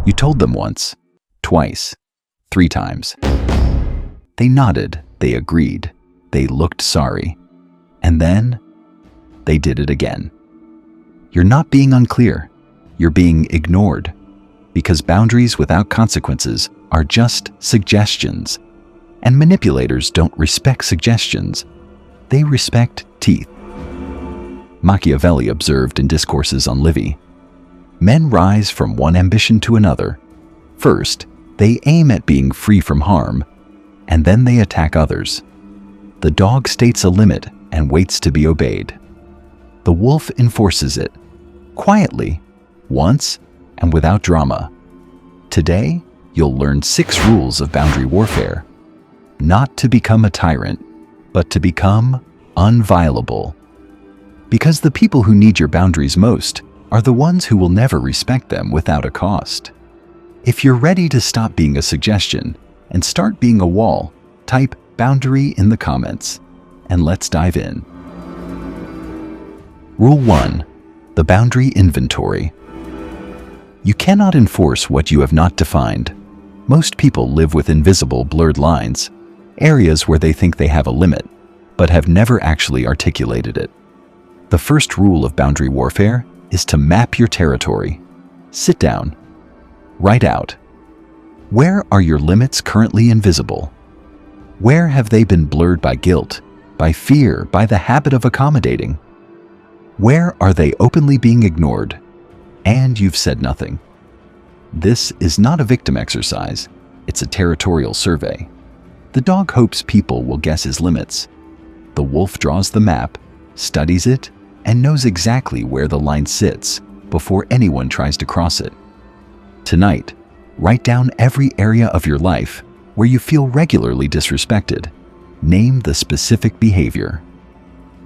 You told them once, twice, 3 times. They nodded, they agreed, they looked sorry, and then they did it again. You're not being unclear, you're being ignored, because boundaries without consequences are just suggestions, and manipulators don't respect suggestions, they respect teeth. Machiavelli observed in discourses on Livy, men rise from one ambition to another. First, they aim at being free from harm, and then they attack others. The dog states a limit and waits to be obeyed. The wolf enforces it, quietly, once, and without drama. Today, you'll learn 6 rules of boundary warfare. Not to become a tyrant, but to become unviolable. Because the people who need your boundaries most are the ones who will never respect them without a cost. If you're ready to stop being a suggestion and start being a wall, type boundary in the comments, and let's dive in. Rule 1. The boundary inventory. You cannot enforce what you have not defined. Most people live with invisible, blurred lines, areas where they think they have a limit, but have never actually articulated it. The first rule of boundary warfare is to map your territory. Sit down. Write out. Where are your limits currently invisible? Where have they been blurred by guilt, by fear, by the habit of accommodating? Where are they openly being ignored, and you've said nothing? This is not a victim exercise, it's a territorial survey. The dog hopes people will guess his limits. The wolf draws the map, studies it, and knows exactly where the line sits before anyone tries to cross it. Tonight, write down every area of your life where you feel regularly disrespected. Name the specific behavior.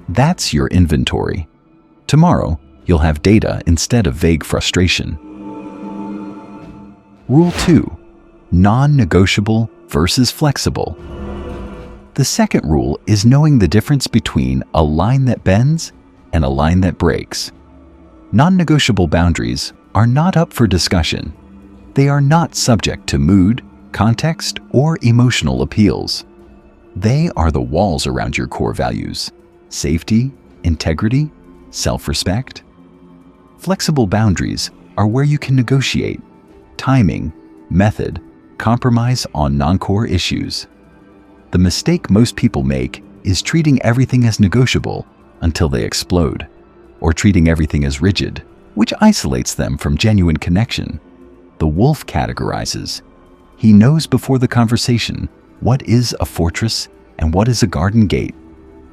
That's your inventory. Tomorrow, you'll have data instead of vague frustration. Rule 2. Non-negotiable versus flexible. The second rule is knowing the difference between a line that bends and a line that breaks. Non-negotiable boundaries are not up for discussion. They are not subject to mood, context, or emotional appeals. They are the walls around your core values: safety, integrity, self-respect. Flexible boundaries are where you can negotiate timing, method, compromise on non-core issues. The mistake most people make is treating everything as negotiable until they explode, or treating everything as rigid, which isolates them from genuine connection. The wolf categorizes. He knows before the conversation what is a fortress and what is a garden gate.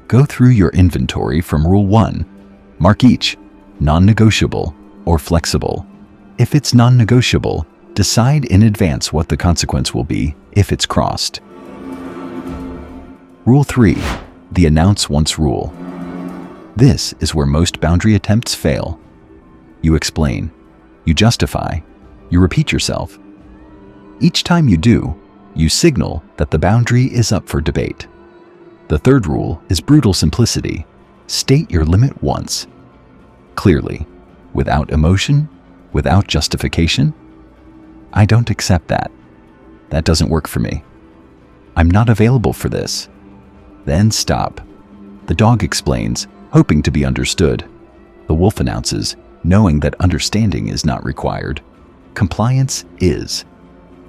Go through your inventory from Rule 1. Mark each, non-negotiable or flexible. If it's non-negotiable, decide in advance what the consequence will be if it's crossed. Rule 3. The announce once rule. This is where most boundary attempts fail. You explain, you justify, you repeat yourself. Each time you do, you signal that the boundary is up for debate. The third rule is brutal simplicity. State your limit once, clearly, without emotion, without justification. I don't accept that. That doesn't work for me. I'm not available for this. Then stop. The dog explains, hoping to be understood. The wolf announces, knowing that understanding is not required. Compliance is.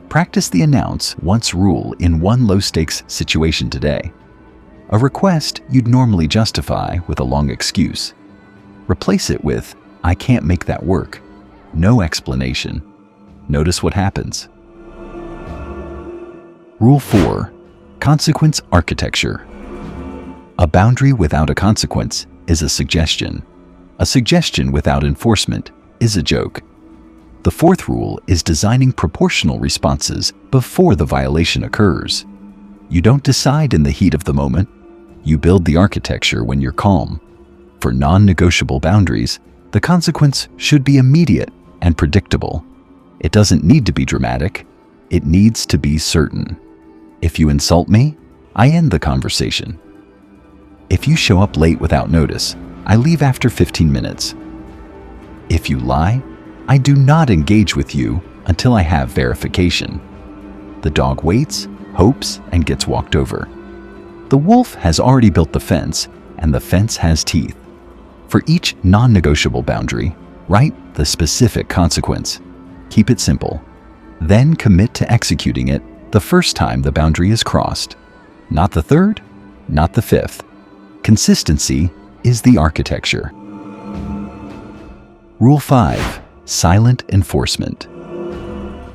Practice the announce once rule in one low-stakes situation today. A request you'd normally justify with a long excuse. Replace it with, I can't make that work. No explanation. Notice what happens. Rule 4. Consequence architecture. A boundary without a consequence is a suggestion. A suggestion without enforcement is a joke. The fourth rule is designing proportional responses before the violation occurs. You don't decide in the heat of the moment. You build the architecture when you're calm. For non-negotiable boundaries, the consequence should be immediate and predictable. It doesn't need to be dramatic. It needs to be certain. If you insult me, I end the conversation. If you show up late without notice, I leave after 15 minutes. If you lie, I do not engage with you until I have verification. The dog waits, hopes, and gets walked over. The wolf has already built the fence, and the fence has teeth. For each non-negotiable boundary, write the specific consequence. Keep it simple. Then commit to executing it the first time the boundary is crossed. Not the third, not the fifth. Consistency is the architecture. Rule 5. Silent enforcement.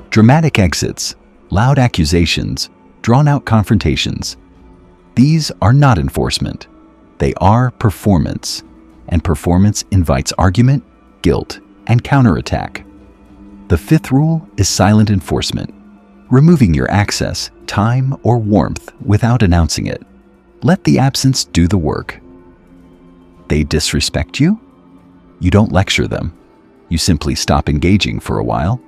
Dramatic exits, loud accusations, drawn-out confrontations. These are not enforcement. They are performance, and performance invites argument, guilt, and counterattack. The fifth rule is silent enforcement, removing your access, time, or warmth without announcing it. Let the absence do the work. They disrespect you? You don't lecture them. You simply stop engaging for a while.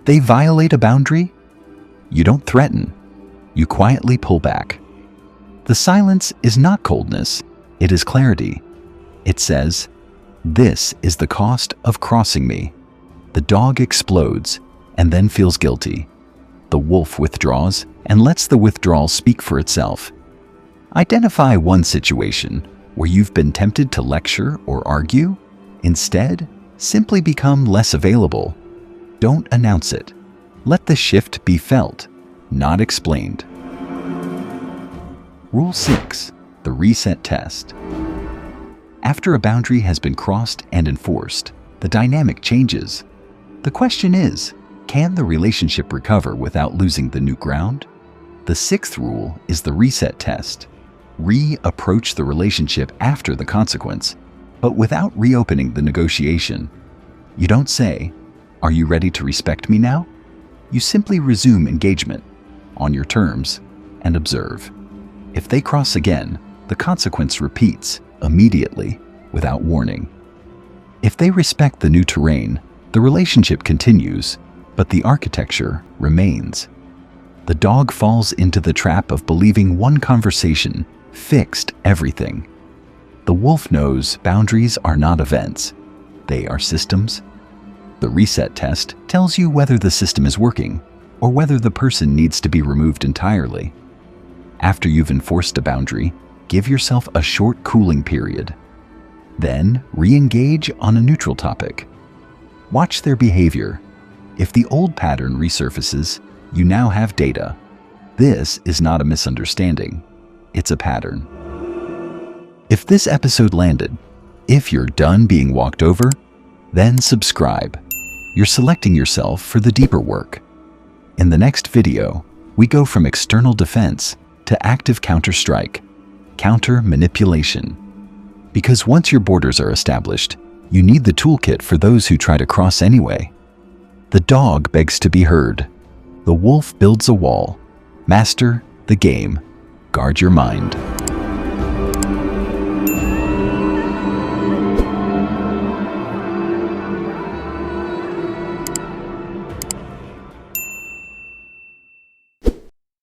They violate a boundary? You don't threaten. You quietly pull back. The silence is not coldness, it is clarity. It says, "This is the cost of crossing me." The dog explodes and then feels guilty. The wolf withdraws and lets the withdrawal speak for itself. Identify one situation where you've been tempted to lecture or argue. Instead, simply become less available. Don't announce it. Let the shift be felt, not explained. Rule 6. The reset test. After a boundary has been crossed and enforced, the dynamic changes. The question is, can the relationship recover without losing the new ground? The sixth rule is the reset test. Re-approach the relationship after the consequence, but without reopening the negotiation. You don't say, "Are you ready to respect me now?" You simply resume engagement on your terms and observe. If they cross again, the consequence repeats immediately without warning. If they respect the new terrain, the relationship continues, but the architecture remains. The dog falls into the trap of believing one conversation fixed everything. The wolf knows boundaries are not events. They are systems. The reset test tells you whether the system is working or whether the person needs to be removed entirely. After you've enforced a boundary, give yourself a short cooling period. Then re-engage on a neutral topic. Watch their behavior. If the old pattern resurfaces, you now have data. This is not a misunderstanding. It's a pattern. If this episode landed, if you're done being walked over, then subscribe. You're selecting yourself for the deeper work. In the next video, we go from external defense to active counter-strike, counter-manipulation. Because once your borders are established, you need the toolkit for those who try to cross anyway. The dog begs to be heard. The wolf builds a wall. Master the game. Guard your mind.